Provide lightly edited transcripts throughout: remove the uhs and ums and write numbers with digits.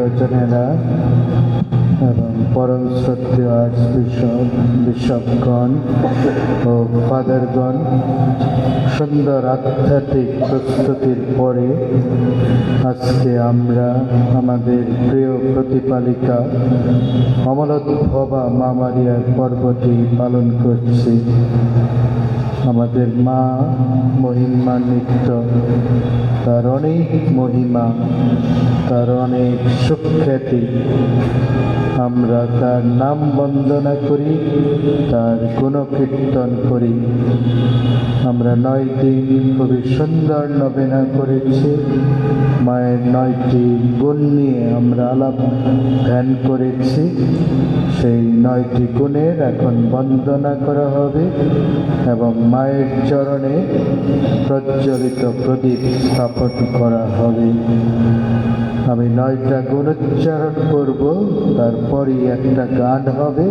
প্রিয়জনেরা এবং পরম শ্রদ্ধেয় আর্চবিশপ, বিশপগণ ও ফাদারগণ, সুন্দর আধ্যাত্মিক প্রস্তুতির পরে আজকে আমরা আমাদের প্রিয় প্রতিপালিকা অমলোদ্ভবা মা মারিয়ার পর্বটি পালন করছি। আমাদের মা মহিমান্বিত, তার অনেক মহিমা, তার অনেক সুখ্যাতি। আমরা তার নাম বন্দনা করি, তার গুণকীর্তন করি। আমরা 9 দিন খুবই সুন্দর নবেনা করেছি। মায়ের 9টি গুণ নিয়ে আমরা আলাপ ধ্যান করেছি। সেই 9টি গুণের এখন বন্দনা করা হবে এবং মায়ের চরণে প্রজ্বলিত প্রদীপ স্থাপন করা হবে। আমি 9টা গুণ উচ্চারণ করব, তারপরই একটা গান হবে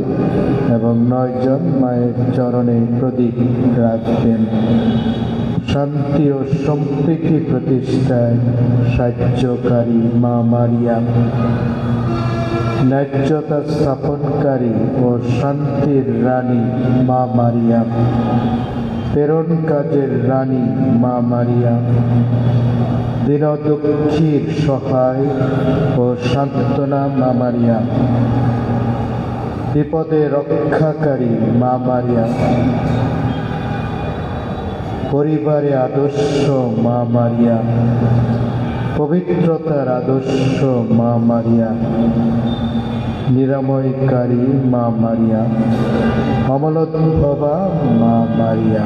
এবং 9 জন মায়ের চরণে প্রদীপ রাখবেন। শান্তি ও সম্প্রীতি প্রতিষ্ঠায় সাহায্যকারী মা মারিয়া, ন্যায্যতা স্থাপনকারী ও শান্তির রানী মা মারিয়া, প্রেরণ কাজের রানী মা মারিয়া, দীনদুঃখীর সহায় ও সান্ত্বনা মা মারিয়া, বিপদে রক্ষাকারী মা মারিয়া, পরিবারে আদর্শ মা মারিয়া, পবিত্রতার আদর্শ মা মারিয়া, নিরাময়কারী মা মারিয়া, অমলোদ্ভবা মা মারিয়া।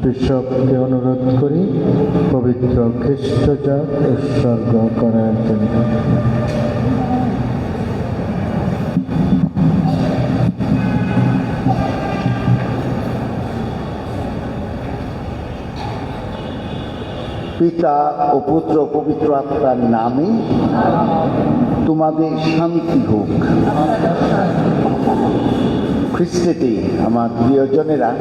বিশপকে অনুরোধ করি পবিত্র খ্রিস্টজাত উৎসর্গ করার জন্য। পিতা ও পুত্র পবিত্র আত্মার নামে তোমাদের শান্তি হোক। খ্রিস্টেতে আমার প্রিয়জনেরা,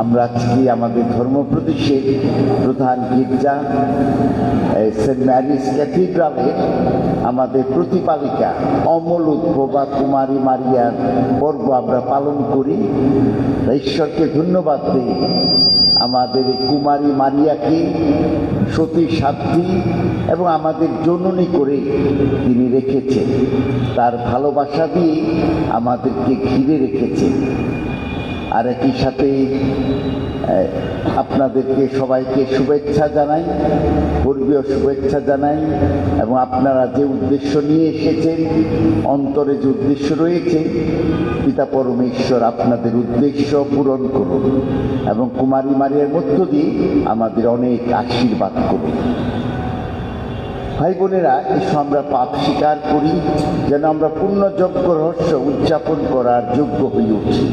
আমরা আজকে আমাদের ধর্মপ্রদেশের প্রধান গির্জা সেন্ট ম্যারিজ ক্যাথিড্রালে আমাদের প্রতিপালিকা অমল উদ্ভবা কুমারী মারিয়ার পর্ব আমরা পালন করি, ঈশ্বরকে ধন্যবাদ দিই আমাদের এই কুমারী মারিয়াকে সতী সাধ্বী এবং আমাদের জননী করে তিনি রেখেছেন। তার ভালোবাসা দিয়ে আমাদেরকে ঘিরে রেখেছেন। আর একই সাথে আপনাদেরকে সবাইকে শুভেচ্ছা জানাই, পূর্বীয় শুভেচ্ছা জানাই, এবং আপনারা যে উদ্দেশ্য নিয়ে এসেছেন, অন্তরে যে উদ্দেশ্য রয়েছে, পিতা পরমেশ্বর আপনাদের উদ্দেশ্য পূরণ করুন এবং কুমারী মারিয়ার মধ্য দিয়ে আমাদের অনেক আশীর্বাদ করুন। ভাই বোনেরা, এসো আমরা পাপ স্বীকার করি, যেন আমরা পূর্ণযজ্ঞ রহস্য উদযাপন করার যোগ্য হয়ে উঠি।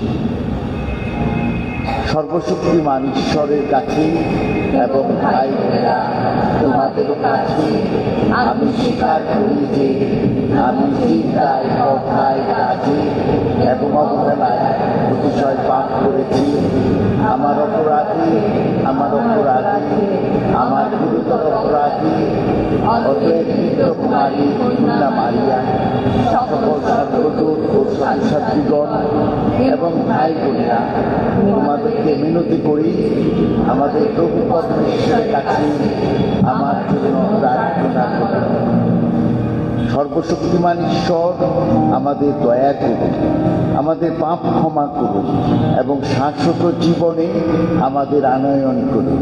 সর্বশক্তিমান ঈশ্বরের কাছে এবং ভাই বোনেরা তোমাদের কাছে আমি স্বীকার করি যে আমি চিন্তায়, কথায়, কাজে এবং অবহেলায় অতিশয় পাপ করেছি। আমার অপরাধী, আমার গুরুতর অপরাধী। অতএব কুমারী কন্যা মারিয়া, সকল সর্বদূত ও সতীসাধ্বীগণ এবং ভাই বোনেরা, তোমাদেরকে মিনতি করি আমাদের প্রভু পরমেশ্বরের কাছে আমার জন্য প্রার্থনা করুন। সর্বশক্তিমান ঈশ্বর আমাদের দয়া করুন, আমাদের পাপ ক্ষমা করুন এবং শাশ্বত জীবনে আমাদের আনয়ন করুন।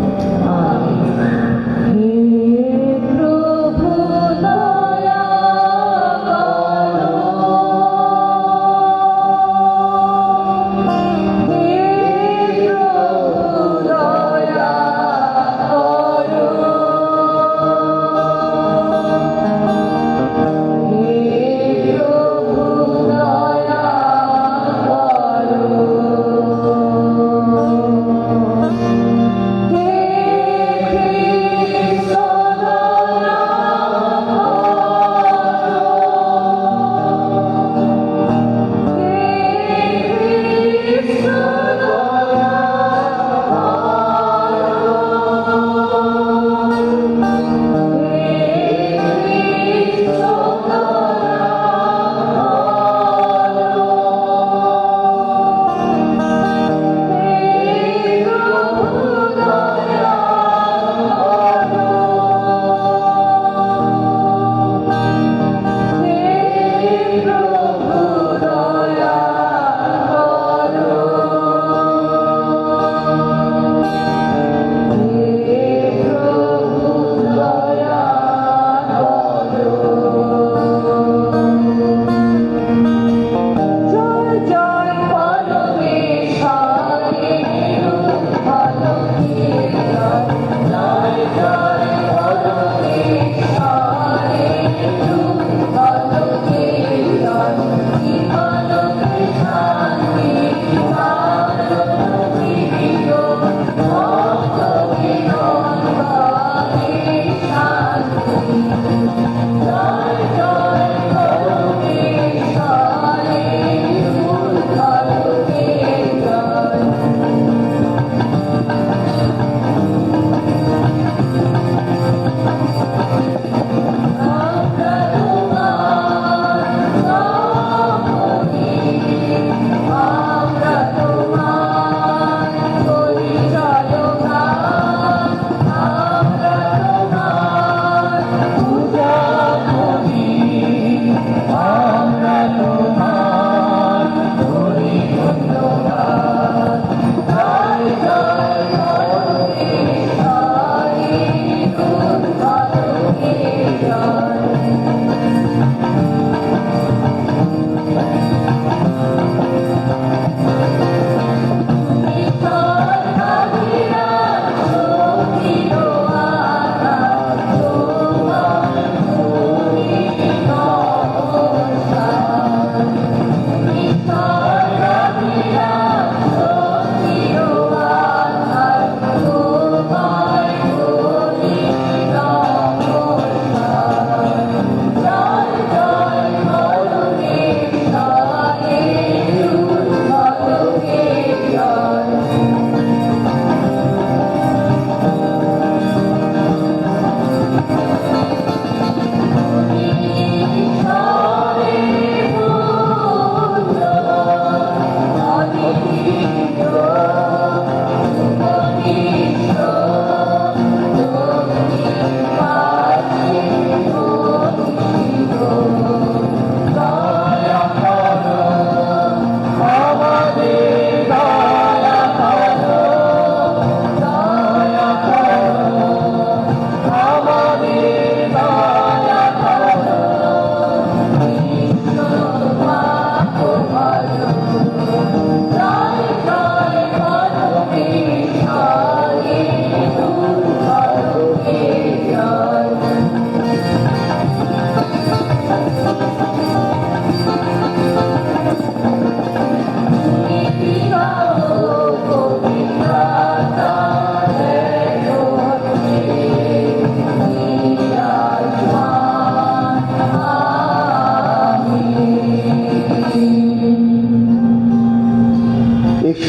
Cristo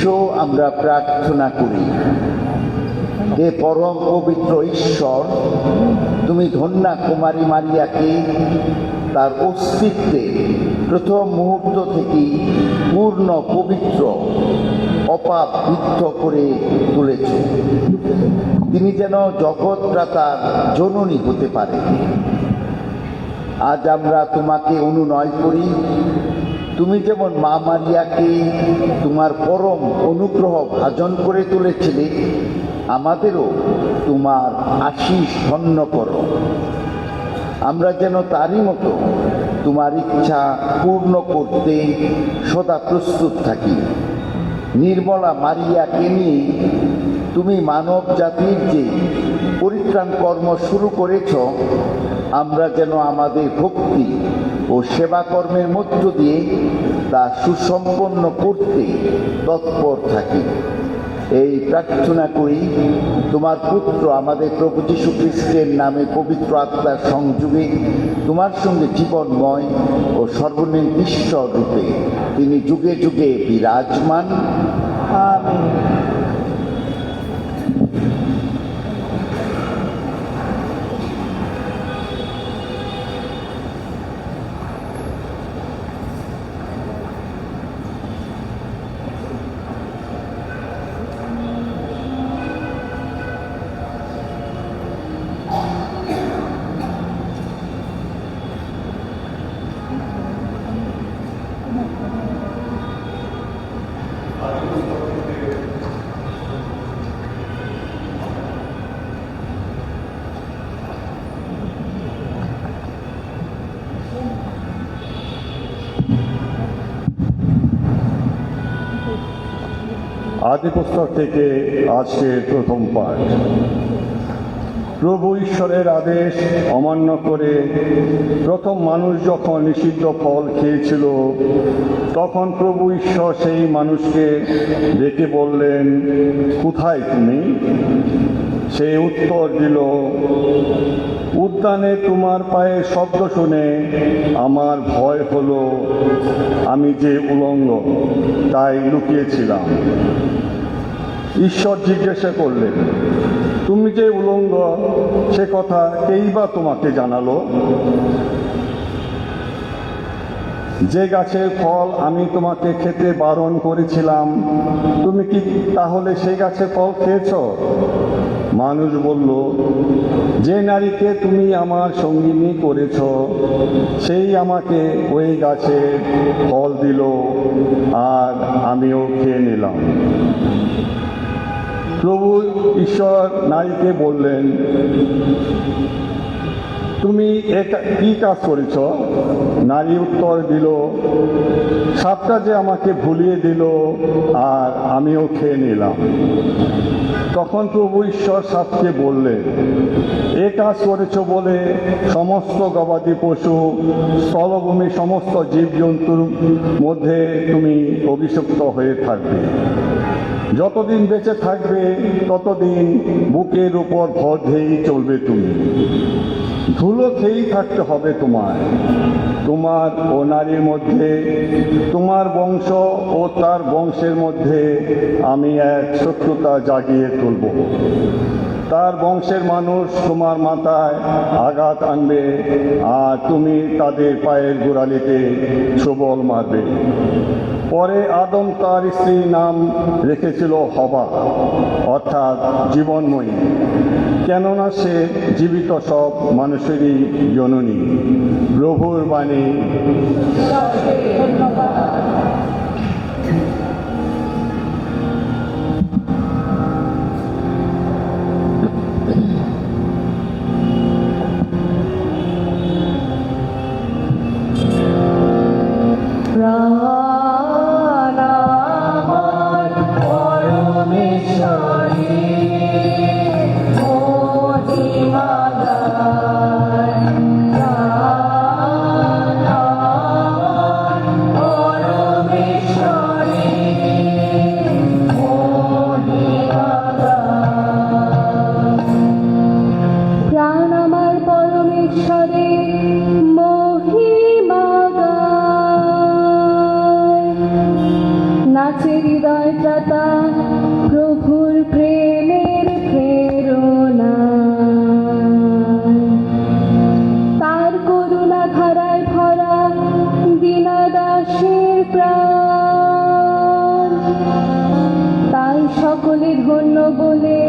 এসো আমরা প্রার্থনা করি। হে পরম পবিত্র ঈশ্বর, তুমি ধন্যা কুমারী মারিয়াকে তার অস্তিত্বে প্রথম মুহূর্ত থেকেই পূর্ণ পবিত্র অপাপ বিদ্ধ করে তুলেছ। তিনি যেন জগৎত্রাতার জননী হতে পারে। আজ আমরা তোমাকে অনুনয় করি, তুমি যেমন মা মারিয়াকে তোমার পরম অনুগ্রহ ভাজন করে তুলেছিলে, আমাদেরও তোমার আশীষ ধন্য করো। আমরা যেন তারই মতো তোমার ইচ্ছা পূর্ণ করতে সদা প্রস্তুত থাকি। নির্মলা মারিয়াকে নিয়ে তুমি মানব জাতির যে পরিত্রাণ কর্ম শুরু করেছ, আমরা যেন আমাদের ভক্তি ও সেবা কর্মের মধ্য দিয়ে তা সুসম্পন্ন করতে তৎপর থাকি। এই প্রার্থনা করি তোমার পুত্র আমাদের প্রভু যীশু খ্রিস্টের নামে, পবিত্র আত্মার সংযোগে তোমার সঙ্গে জীবনময় ও সর্বনিম্ন ঈশ্বর রূপে তিনি যুগে যুগে বিরাজমান। আমিন। আদি পুস্তক থেকে আজকের প্রথম পাঠ। প্রভু ঈশ্বরের আদেশ অমান্য করে প্রথম মানুষ যখন নিষিদ্ধ ফল খেয়েছিল, তখন প্রভু ঈশ্বর সেই মানুষকে ডেকে বললেন, কোথায় তুমি? সে উত্তর দিল, উদ্যানে তোমার পায়ের শব্দ শুনে আমার ভয় হলো, আমি যে উলঙ্গ তাই লুকিয়েছিলাম। ঈশ্বর জিজ্ঞাসা করলেন, তুমি যে উলঙ্গ সে কথা কেই বা তোমাকে জানালো? যে গাছের ফল আমি তোমাকে খেতে বারণ করেছিলাম, তুমি কি তাহলে সেই গাছের ফল খেয়েছ? মানুষ বলল, যে নারীকে তুমি আমার সঙ্গিনী করেছ সেই আমাকে ওই গাছের ফল দিল, আর আমিও খেয়ে নিলাম। প্রভু ঈশ্বর নারীকে বললেন, তুমি কি কাজ করেছ? নারী উত্তর দিল, সাপটা যে আমাকে ভুলিয়ে দিল, আর আমিও খেয়ে নিলাম। তখন প্রভু ঈশ্বর সাপকে বললেন, এ কাজ করেছ বলে সমস্ত গবাদি পশু, স্থলভূমি সমস্ত জীবজন্তুর মধ্যে তুমি অভিশপ্ত হয়ে থাকবে। যতদিন বেঁচে থাকবে ততদিন বুকের উপর ভর দিয়েই চলবে তুমি। ধুলো খেয়েই থাকতে হবে তোমার। তোমার ও নারীর মধ্যে, তোমার বংশ ও তার বংশের মধ্যে আমি এক শত্রুতা জাগিয়ে তুলব। তার বংশের মানুষ তোমার মাথায় আঘাত আনবে, আর তুমি তাদের পায়ের গোড়ালিতে ছোবল মারবে। পরে আদম তার স্ত্রীর নাম রেখেছিল হবা, অর্থাৎ জীবনময়ী, কেননা সে জীবিত সব মানুষেরই জননী। প্রভুর বাণী। Oh নাচে হৃদয় ত্রাতা প্রভুর প্রেমের প্রেরণা। তার করুণা ধারায় ভরা দীনদাসের প্রাণ, তাই সকলে ধন্য বলে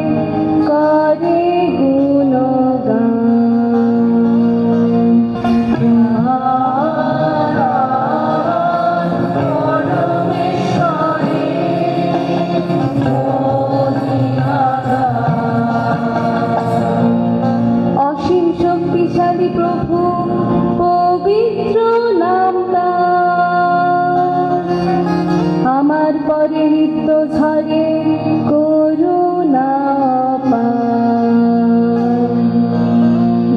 করে গুণগান। অসীম শক্তিশালী প্রভু, পবিত্র নাম তার। আমার পরে নিত্য ঝরে করুণা পায়।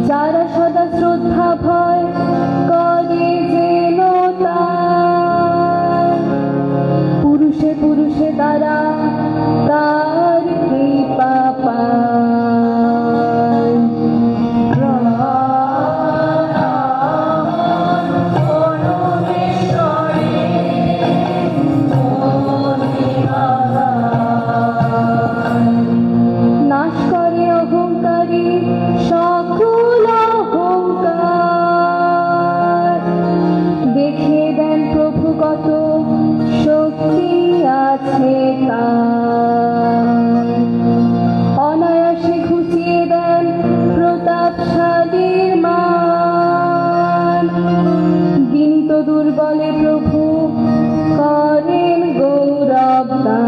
যারা সদা শ্রদ্ধা ভয় করে যেন তার, পুরুষে পুরুষে তারা তার কৃপা পায়। নাশ করে অহংকারী সকল অহংকার, দেখে দেন প্রভু কত শক্তি আছে তার। অনায়াসে ঘুচিয়ে দেন প্রতাপশালীর মান, বিনীত দুর্বলে প্রভু করেন গৌরব দান।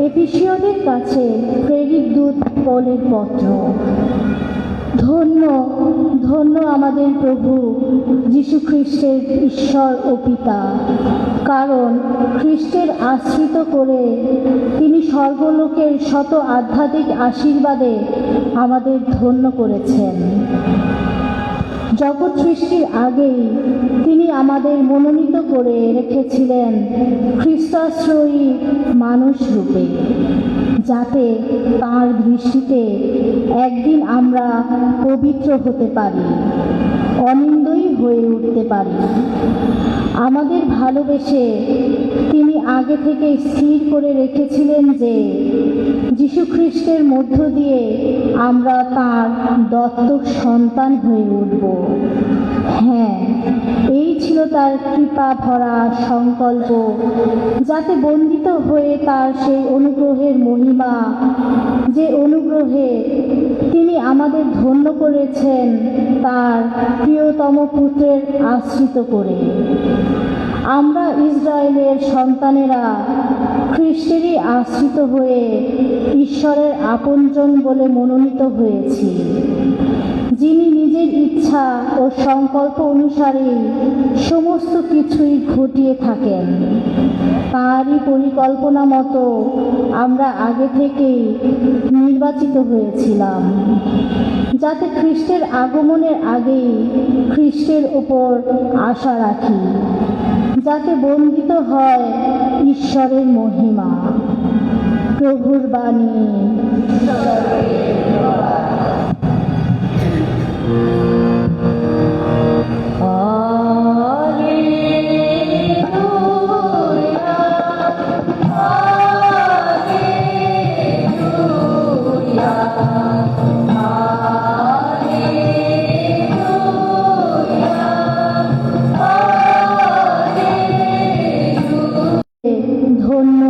এফিসীয়দের কাছে প্রেরিত দূত পলের পত্র। ধন্য ধন্য আমাদের প্রভু যীশু খ্রিস্টের ঈশ্বর ও পিতা, কারণ খ্রিস্টের আশ্রিত করে তিনি স্বর্গলোকের শত আধ্যাত্মিক আশীর্বাদে আমাদের ধন্য করেছেন। জগৎ সৃষ্টির আগেই তিনি আমাদের মনোনীত করে রেখেছিলেন খ্রিস্টাশ্রয়ী মানুষ রূপে, যাতে তাঁর দৃষ্টিতে একদিন আমরা পবিত্র হতে পারি, অনিন্দই হয়ে উঠতে পারি। আমাদের ভালোবেসে তিনি আগে থেকে স্থির করে রেখেছিলেন যে যীশু খ্রিস্টের মধ্য দিয়ে আমরা তাঁর দত্তক সন্তান হয়ে উঠব। হ্যাঁ, এই ছিল তার কৃপা ভরা সংকল্প, যাতে বন্দিত হয়ে তার সেই অনুগ্রহের মহিমা, যে অনুগ্রহে তিনি আমাদের ধন্য করেছেন তার প্রিয়তম পুত্রের আশ্রিত করে, আমরা ইসরায়েলের সন্তানেরা খ্রিস্টেরই আশ্রিত হয়ে ঈশ্বরের আপনজন বলে মনোনীত হয়েছি, যিনি নিজের ইচ্ছা ও সংকল্প অনুসারে সমস্ত কিছুই ঘটিয়ে থাকেন। তাঁরই পরিকল্পনা মতো আমরা আগে থেকেই নির্বাচিত হয়েছিলাম, যাতে খ্রিস্টের আগমনের আগেই খ্রিস্টের ওপর আশা রাখি, যাতে বন্দিত হয় ঈশ্বরের মহিমা। প্রভুর বাণী। ধন্য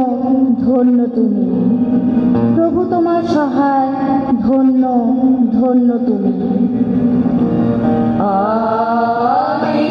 ধন্য তুমি প্রভু, তোমার সহায়, ধন্য ধন্য তুমি। আমেন।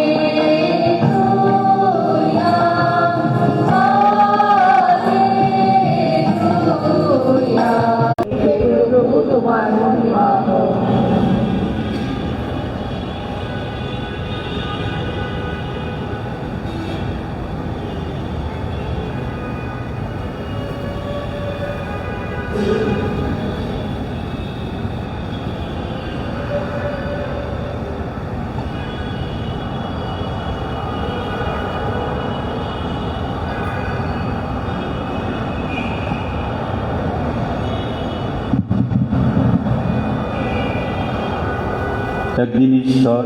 একদিন ঈশ্বর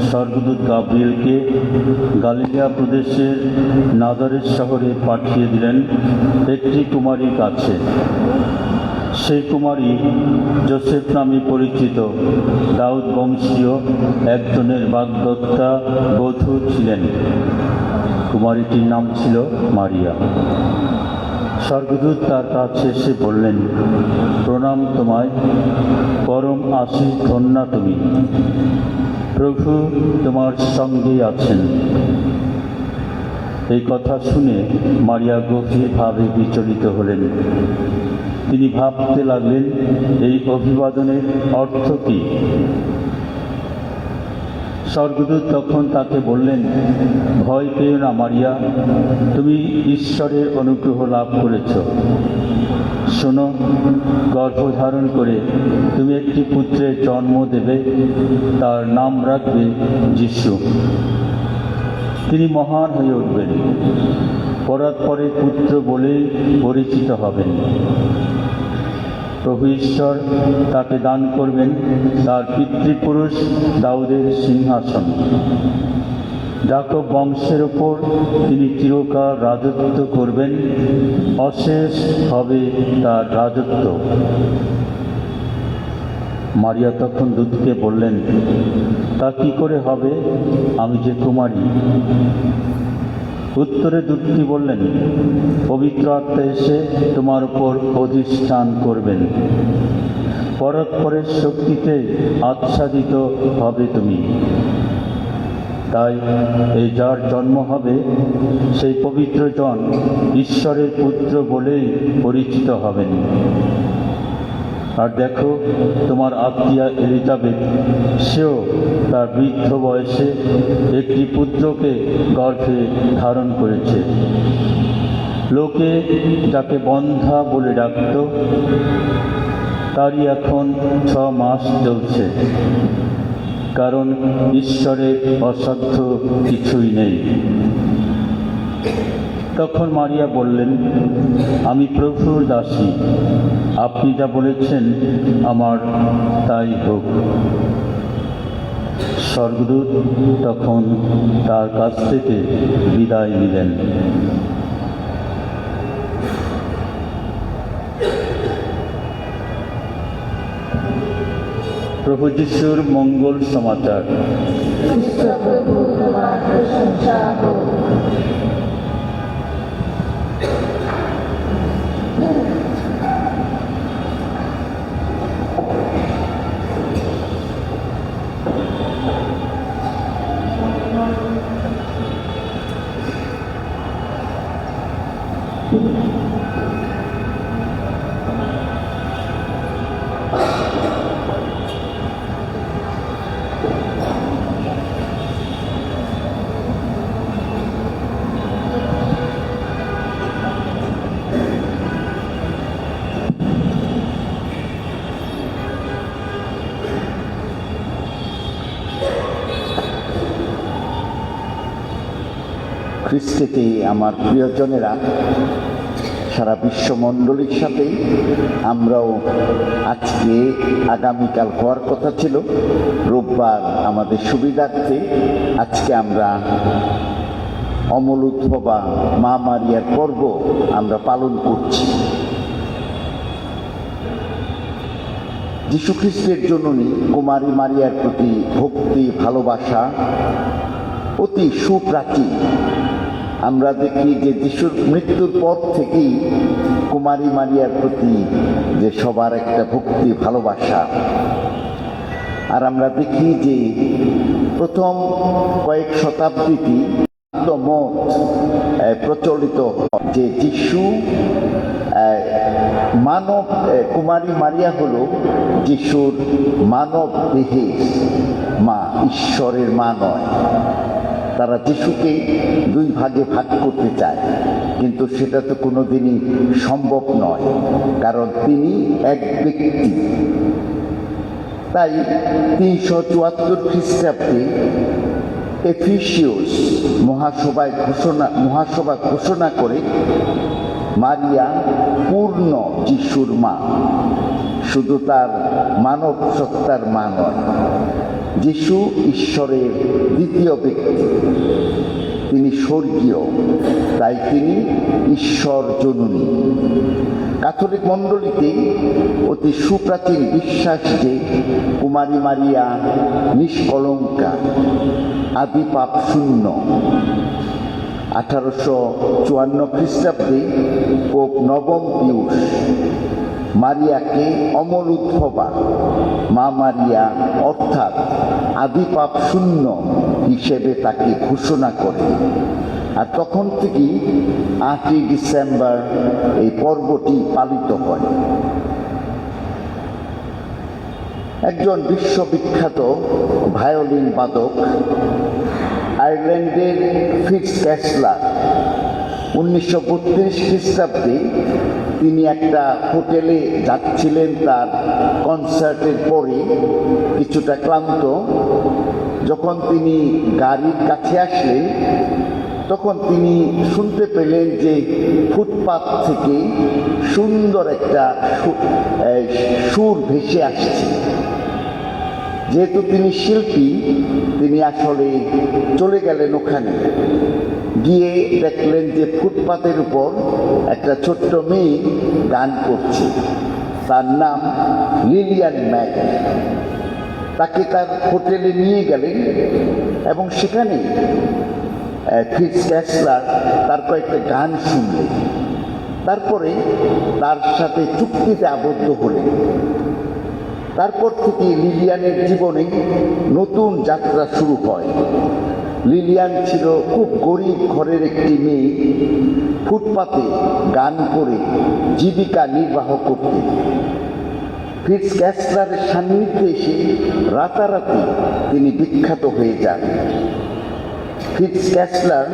স্বর্গদূত গাব্রিয়েলকে গালিলিয়া প্রদেশের নাজারেত শহরে পাঠিয়ে দিলেন একটি কুমারীর কাছে। সেই কুমারী যোসেফ নামে পরিচিত দাউদ বংশীয় একজনের বাগদত্তা বধূ ছিলেন। কুমারীটির নাম ছিল মারিয়া। স্বর্গদূত তার কাছে এসে বললেন, প্রণাম তোমায়, পরম আশীষ ধন্যা তুমি, প্রভু তোমার সঙ্গেই আছেন। এই কথা শুনে মারিয়া গভীরভাবে বিচলিত হলেন। তিনি ভাবতে লাগলেন, এই অভিবাদনের অর্থ কী? স্বর্গদূত তখন তাকে বললেন, ভয় পেও না মারিয়া, তুমি ঈশ্বরের অনুগ্রহ লাভ করেছ। শোনো, গর্ভধারণ করে তুমি একটি পুত্রের জন্ম দেবে, তার নাম রাখবে যিশু। তিনি মহান হয়ে উঠবেন, পরাৎপরে পুত্র বলেই পরিচিত হবেন। প্রভু ঈশ্বর তাকে দান করবেন তার পিতৃপুরুষ দাউদের সিংহাসন। যাকব বংশের ওপর তিনি চিরকাল রাজত্ব করবেন, অশেষ হবে তার রাজত্ব। মারিয়া তখন দূতকে বললেন, তা কি করে হবে, আমি যে কুমারী? উত্তরে দূতটি বললেন, পবিত্র আত্মা এসে তোমার উপর অধিষ্ঠান করবেন, পরাৎপরের শক্তিতে আচ্ছাদিত হবে তুমি। তাই এই যার জন্ম হবে সেই পবিত্র জন ঈশ্বরের পুত্র বলেই পরিচিত হবেন। আর দেখো, তোমার আত্মীয়া এলিজাবেথ, সেও তার বৃদ্ধ বয়সে একটি পুত্রকে গর্ভে ধারণ করেছে। লোকে যাকে বন্ধ্যা বলে ডাকত, তারই এখন 6 মাস চলছে, কারণ ঈশ্বরের অসাধ্য কিছুই নেই। তখন মারিয়া বললেন, আমি প্রভুর দাসী, আপনি যা বলেছেন আমার তাই হোক। স্বর্গদূত তখন তার কাছ থেকে বিদায় নিলেন। প্রভু যিশুর মঙ্গল সমাচার। খ্রিস্টেতে আমার প্রিয়জনেরা, সারা বিশ্বমণ্ডলীর সাথে আমরাও আজকে আগামীকাল হওয়ার কথা ছিল, রোববার আমাদের সুবিধার্থে আজকে আমরা অমল উদ্ভবা মা মারিয়ার পর্ব আমরা পালন করছি। যীশু খ্রিস্টের জননী কুমারী মারিয়ার প্রতি ভক্তি ভালোবাসা অতি সুপ্রাচীন। আমরা দেখি যে যিশুর মৃত্যুর পর থেকেই কুমারী মারিয়ার প্রতি যে সবার একটা ভক্তি ভালোবাসা। আর আমরা দেখি যে প্রথম কয়েক শতাব্দীতে মত প্রচলিত যে যিশু মানব, কুমারী মারিয়া হলো যিশুর মানব দেহে মা, ঈশ্বরের মা নয়। তারা যিশুকে 2 ভাগে ভাগ করতে চায়, কিন্তু সেটা তো কোনোদিনই সম্ভব নয়, কারণ তিনি এক ব্যক্তি। তাই 374 খ্রিস্টাব্দে এফিসিয়াস মহাসভা ঘোষণা করে মারিয়া পূর্ণ যিশুর মা, শুধু তার মানব সত্তার মা নয়, যিশু ঈশ্বরের দ্বিতীয় ব্যক্তি, তিনি স্বর্গীয়, তাই তিনি ঈশ্বর জননী। ক্যাথলিক মণ্ডলীতে অতি সুপ্রাচীন বিশ্বাস যে কুমারী মারিয়া নিষ্কলঙ্কা, আদি পাপ শূন্য। 1854 খ্রিস্টাব্দে পোপ নবম পিউস মারিয়াকে অমল উদ্ভবা মা মারিয়া অর্থাৎ আদি পাপ শূন্য হিসেবে তাকে ঘোষণা করে। আর তখন থেকেই 8ই ডিসেম্বর এই পর্বটি পালিত হয়। একজন বিশ্ববিখ্যাত ভায়োলিন বাদক আয়ারল্যান্ডের ফিটজক্যাসলার 1932 খ্রিস্টাব্দে তিনি একটা হোটেলে যাচ্ছিলেন তার কনসার্টের পরে, কিছুটা ক্লান্ত। যখন তিনি গাড়ির কাছে আসলেন তখন তিনি শুনতে পেলেন যে ফুটপাত থেকে সুন্দর একটা সুর ভেসে আসছে। যেহেতু তিনি শিল্পী, তিনি আসলে চলে গেলেন ওখানে। গিয়ে দেখলেন যে ফুটপাতের উপর একটা ছোট্ট মেয়ে গান করছে, তার নাম লিলিয়ান ম্যাক। তাকে তার হোটেলে নিয়ে গেলেন এবং সেখানে ফিটজক্যাসলার তার কয়েকটা গান শুনলেন। তারপরে তার সাথে চুক্তিতে আবদ্ধ হলেন। তারপর থেকে লিলিয়ানের জীবনে নতুন যাত্রা শুরু হয়। লিলিয়ান ছিল খুব গরিব ঘরের একটি মেয়ে, ফুটপাতে গান করে জীবিকা নির্বাহ করতেন। ফিটজক্যাসলারের সান্নিধ্যে এসে রাতারাতি তিনি বিখ্যাত হয়ে যান। ফিটজক্যাসলার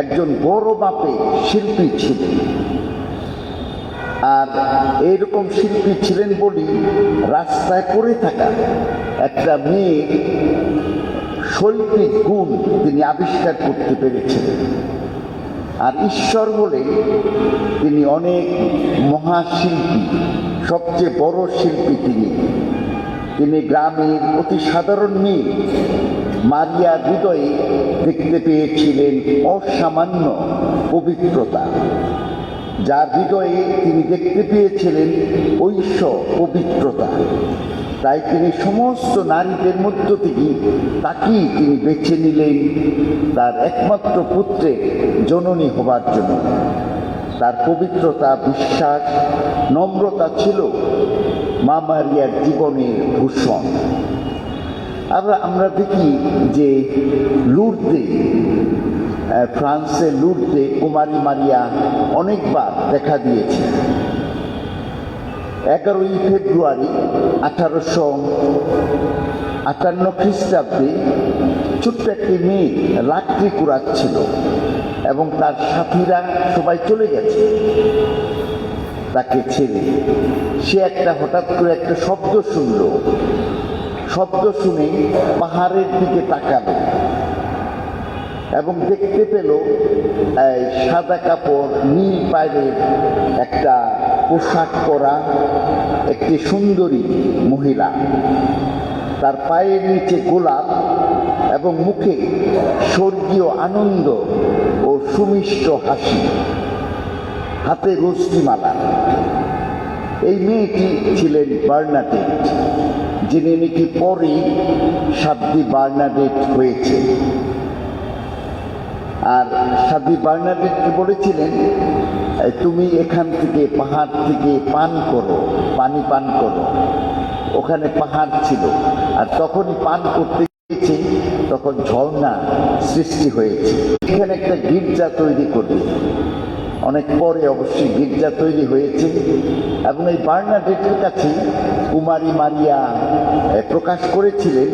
একজন বড় মাপের শিল্পী ছিলেন, আর এইরকম শিল্পী ছিলেন বলি রাস্তায় পড়ে থাকা একটা মেয়ের শৈল্পিক গুণ তিনি আবিষ্কার করতে পেরেছিলেন। আর ঈশ্বর বলে তিনি অনেক মহাশিল্পী, সবচেয়ে বড় শিল্পী তিনি গ্রামের অতি সাধারণ মেয়ে মারিয়ার হৃদয়ে দেখতে পেয়েছিলেন অসামান্য পবিত্রতা, যার হৃদয়ে তিনি দেখতে পেয়েছিলেন ঐশ্ব পবিত্রতা। তাই তিনি সমস্ত নারীদের মধ্য থেকে তাকেই তিনি বেছে নিলেন তার একমাত্র পুত্রের জননী হবার জন্য। তার পবিত্রতা, বিশ্বাস, নম্রতা ছিল মা মারিয়ার জীবনের ভূষণ। আমরা দেখি যে লুর্দে, ফ্রান্সের লুর্দে কুমারী মারিয়া অনেকবার দেখা দিয়েছে। 11ই ফেব্রুয়ারি 1858 খ্রিস্টাব্দে ছোট্ট একটি মেয়ে লাকড়ি কুড়াচ্ছিল এবং তার সাথীরা সবাই চলে গেছে তাকে ছেড়ে। সে হঠাৎ করে একটা শব্দ শুনল। শব্দ শুনে পাহাড়ের দিকে তাকালো এবং দেখতে পেল সাদা কাপড়, নীল পায়ের একটা পোশাক পরা একটি সুন্দরী মহিলা। তার পায়ের নিচে গোলাপ এবং মুখে স্বর্গীয় আনন্দ ও সুমিষ্ট হাসি, হাতে রশ্মিমালা। এই মেয়েটি ছিলেন বার্নাডেট, যিনি নাকি পরে সাধ্বী বার্নাডেট হয়েছে। আর সাধ্বী বার্নাডেটকে বলেছিলেন, তুমি এখান থেকে পাহাড় থেকে পানি পান করো। ওখানে পাহাড় ছিল, আর তখনই পান করতে গেছে তখন ঝর্ণা সৃষ্টি হয়েছে। এখানে একটা গির্জা তৈরি করবে। অনেক পরে অবশ্যই গির্জা তৈরি হয়েছে এবং এই বার্নাডেটের কাছে কুমারী মারিয়া প্রকাশ করেছিলেন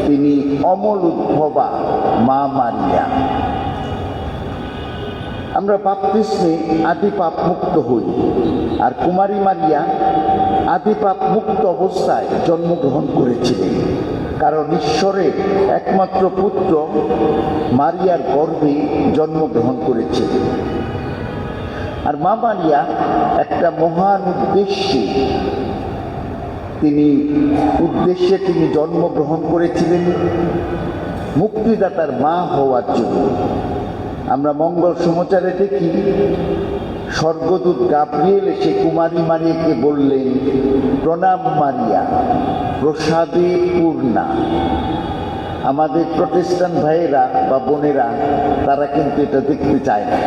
তিনি অমল উদ্ভবা মা মারিয়া। আমরা বাপ্তিস্মে আদি পাপ মুক্ত হই, আর কুমারী মারিয়া আদি পাপ মুক্ত অবস্থায় জন্মগ্রহণ করেছিলেন, কারণ ঈশ্বরের একমাত্র পুত্র মারিয়ার গর্ভে জন্মগ্রহণ করেছিলেন। আর মা মারিয়া একটা মহান উদ্দেশ্যে উদ্দেশ্যে তিনি জন্মগ্রহণ করেছিলেন মুক্তিদাতার মা হওয়ার জন্য। আমরা মঙ্গল সমাচারে দেখি স্বর্গদূত গাব্রিয়েল এসে কুমারী মারিয়াকে বললেন, প্রণাম মারিয়া, প্রসাদে পূর্ণা। আমাদের প্রটেস্ট্যান্ট ভাইয়েরা বা বোনেরা তারা কিন্তু এটা দেখতে চায় না,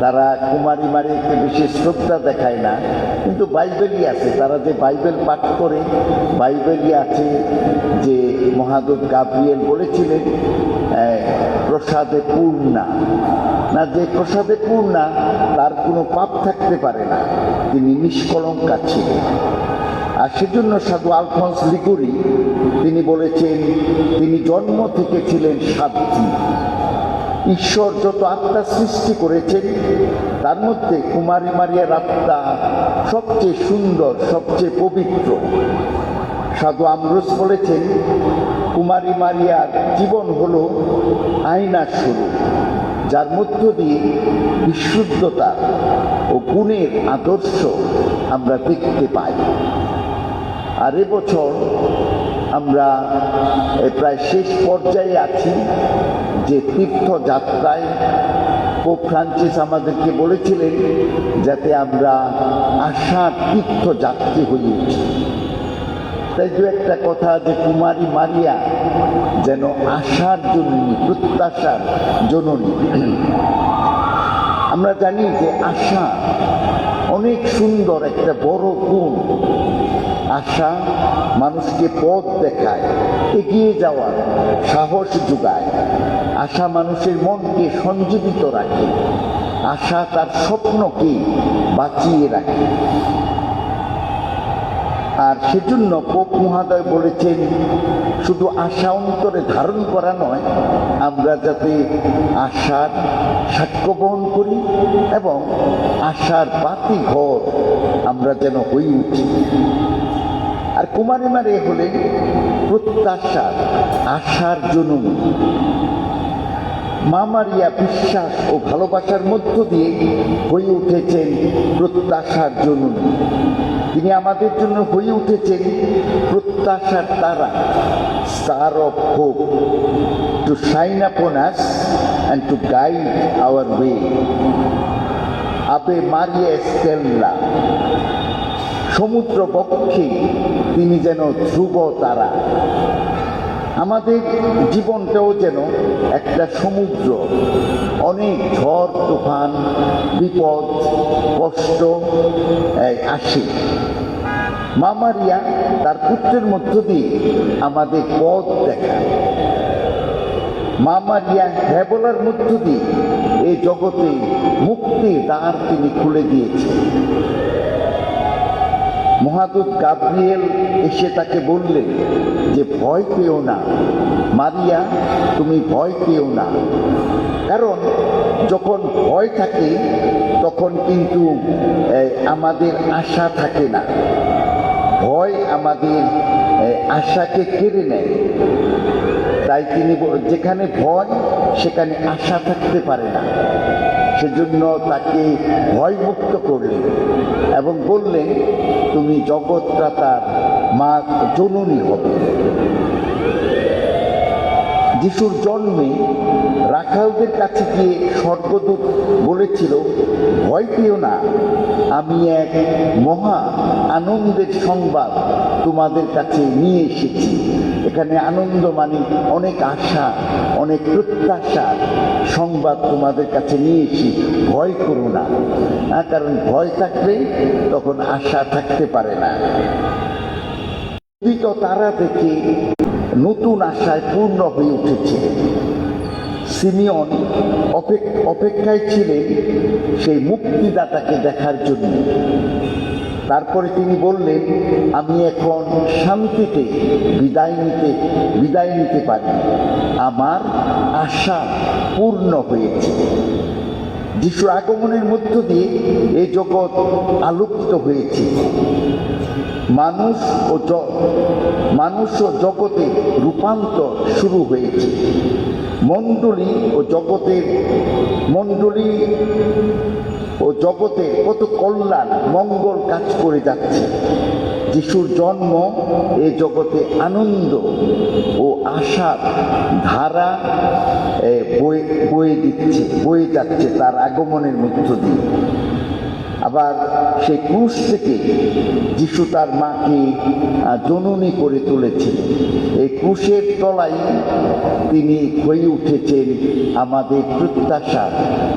তারা কুমারী মারিয়াকে বেশি শ্রদ্ধা দেখায় না। কিন্তু বাইবেলই আছে, তারা যে বাইবেল পাঠ করে, বাইবেলই আছে যে মহাদূত গাব্রিয়েল বলেছিলেন প্রসাদে পূর্ণা। না, যে প্রসাদে পূর্ণা তার কোনো পাপ থাকতে পারে না, তিনি নিষ্কলঙ্কা ছিলেন। আর সেজন্য সাধু আলফন্স লিগুরি তিনি বলেছেন, তিনি জন্ম থেকে ছিলেন সাধ্বী। ঈশ্বর যত আত্মা সৃষ্টি করেছেন তার মধ্যে কুমারী মারিয়ার আত্মা সবচেয়ে সুন্দর, সবচেয়ে পবিত্র। সাধু আমব্রোস বলেছেন, কুমারী মারিয়ার জীবন হলো আয়নার স্বরূপ, যার মধ্য দিয়ে বিশুদ্ধতা ও গুণের আদর্শ আমরা দেখতে পাই। আর এবছর আমরা প্রায় শেষ পর্যায়ে আছি, যে তীর্থযাত্রায় পোপ ফ্রান্সিস আমাদেরকে বলেছিলেন যাতে আমরা আশার তীর্থযাত্রী হয়ে উঠি। তাই দু একটা কথা, যে কুমারী মারিয়া যেন আশার জননী, প্রত্যাশার জননী। আমরা জানি যে আশা অনেক সুন্দর একটা বড় গুণ। আশা মানুষকে পথ দেখায়, এগিয়ে যাওয়ার সাহস যোগায়। আশা মানুষের মনকে সঞ্জীবিত রাখে, আশা তার স্বপ্নকে বাঁচিয়ে রাখে। আর সেজন্য পোপ মহাদয় বলেছেন, শুধু আশা অন্তরে ধারণ করা নয়, আমরা যাতে আশার সাক্ষ্য বহন করি এবং আশার বাতি ঘর আমরা যেন হয়ে উঠি। আর কুমারী মারিয়া হলেন প্রত্যাশার, আশার জননী। মা মারিয়া বিশ্বাস ও ভালোবাসার মধ্য দিয়ে হয়ে উঠেছেন প্রত্যাশার জননী। তিনি আমাদের জন্য হয়ে উঠেছেন প্রত্যাশার তারা, star of hope, to shine upon us and to guide our way. আবে মারিয়া স্টেল্লা, সমুদ্র বক্ষে তিনি যেন ধ্রুব তারা। আমাদের জীবনটাও যেন একটা সমুদ্র, অনেক ঝড় তুফান, বিপদ, কষ্ট আসে। মা মারিয়া তার পুত্রের মধ্য দিয়ে আমাদের পথ দেখায়। মা মারিয়া হ্যাঁ বলার মধ্য দিয়ে এই জগতে মুক্তির দ্বার তিনি খুলে দিয়েছেন। মহাদূত গাব্রিয়েল এসে তাকে বললেন যে ভয় পেও না মারিয়া, তুমি ভয় পেও না। কারণ যখন ভয় থাকে তখন কিন্তু আমাদের আশা থাকে না, ভয় আমাদের আশাকে কেড়ে নেয়। তাই তিনি, যেখানে ভয় সেখানে আশা থাকতে পারে না। সেজন্য তাকে ভয়মুক্ত করলেন এবং বললেন, তুমি জগৎত্রাতার মা, জননী হবে। যিশুর জন্মে রাখালদের কাছে গিয়ে স্বর্গদূত বলেছিল, ভয় পেও না, আমি এক মহা আনন্দের সংবাদ তোমাদের কাছে নিয়ে এসেছি। এখানে আনন্দ মানে অনেক আশা, অনেক প্রত্যাশার সংবাদ তোমাদের কাছে নিয়ে এসি, ভয় করো না। কারণ ভয় থাকলে তখন আশা থাকতে পারে না। তারা দেখে নতুন আশায় পূর্ণ হয়ে উঠেছে। সিমিয়ন অপেক্ষায় ছিলেন সেই মুক্তিদাতাকে দেখার জন্য। তারপরে তিনি বললেন, আমি এখন শান্তিতে বিদায় নিতে পারি, আমার আশা পূর্ণ হয়েছে। যিশুর আগমনের মধ্য দিয়ে এই জগৎ আলোকিত হয়েছে। মানুষ ও জগতে রূপান্তর শুরু হয়েছে। মণ্ডলী ও জগতে কত কল্যাণ মঙ্গল কাজ করে যাচ্ছে। যিশুর জন্ম এ জগতে আনন্দ ও আশার ধারা বয়ে যাচ্ছে তার আগমনের মধ্য দিয়ে। আবার সেই ক্রুশ থেকে যিশু তার মাকে জননী করে তুলেছিলেন। এই ক্রুশের তলায় তিনি হয়ে উঠেছেন আমাদের প্রত্যাশা,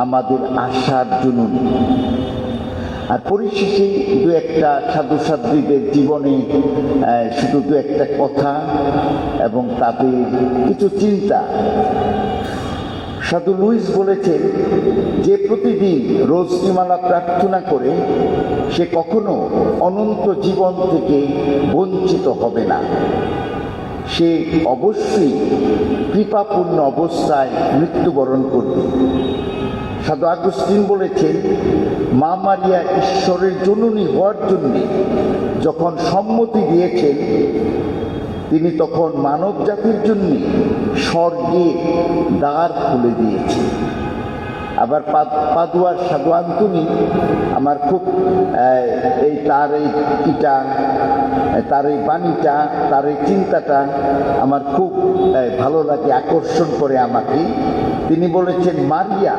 আমাদের আশার জননী। আর পরিশেষে দু একটা সাধু সাধ্বীদের জীবনে শুধু দু একটা কথা এবং তাদের কিছু চিন্তা। সাধু লুইস বলেছেন যে প্রতিদিন রোজনিমালা প্রার্থনা করে সে কখনো অনন্ত জীবন থেকে বঞ্চিত হবে না। সে অবশ্যই কৃপাপূর্ণ অবস্থায় মৃত্যুবরণ করবে। সাধু আগুস্তিন বলেছেন মা মারিয়া ঈশ্বরের জননী হওয়ার জন্যে যখন সম্মতি দিয়েছেন তিনি তখন মানব জাতির জন্য স্বর্গে দ্বার খুলে দিয়েছেন। আবার পাদুয়ার সাধু আন্তনি আমার খুব তার এই বাণীটা, তার এই চিন্তাটা আমার খুব ভালো লাগে, আকর্ষণ করে আমাকে। তিনি বলেছেন মারিয়া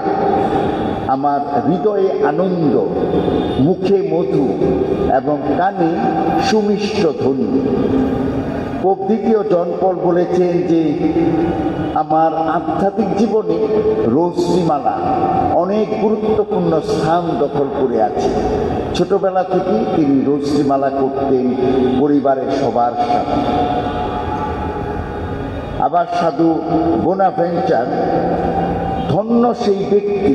আমার হৃদয়ে আনন্দ, মুখে মধু এবং কানে সুমিষ্ট ধ্বনি। পোপ দ্বিতীয় জন পল বলেছেন যে আমার আধ্যাত্মিক জীবনে রোজনিমালা অনেক গুরুত্বপূর্ণ স্থান দখল করে আছে। ছোটবেলা থেকেই তিনি রোজনিমালা করতেন পরিবারের সবার সাথে। আবার সাধু বোনাভেঞ্চার ধন্য সেই ব্যক্তি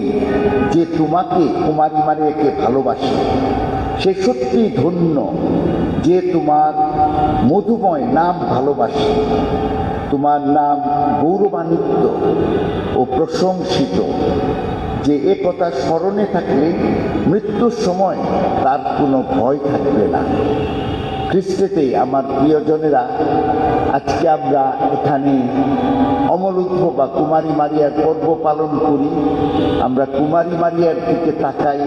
যে তোমাকে কুমারী মারিয়াকে ভালোবাসে, সে সত্যি ধন্য যে তোমার মধুময় নাম ভালোবাসে। তোমার নাম গৌরবান্বিত ও প্রশংসিত, যে এ কথা স্মরণে থাকলে মৃত্যুর সময় তার কোনো ভয় থাকবে না। খ্রিস্টেতে আমার প্রিয়জনেরা, আজকে আমরা এখানে অমলোদ্ভ বা কুমারী মারিয়ার পর্ব পালন করি। আমরা কুমারী মারিয়ার দিকে তাকাই,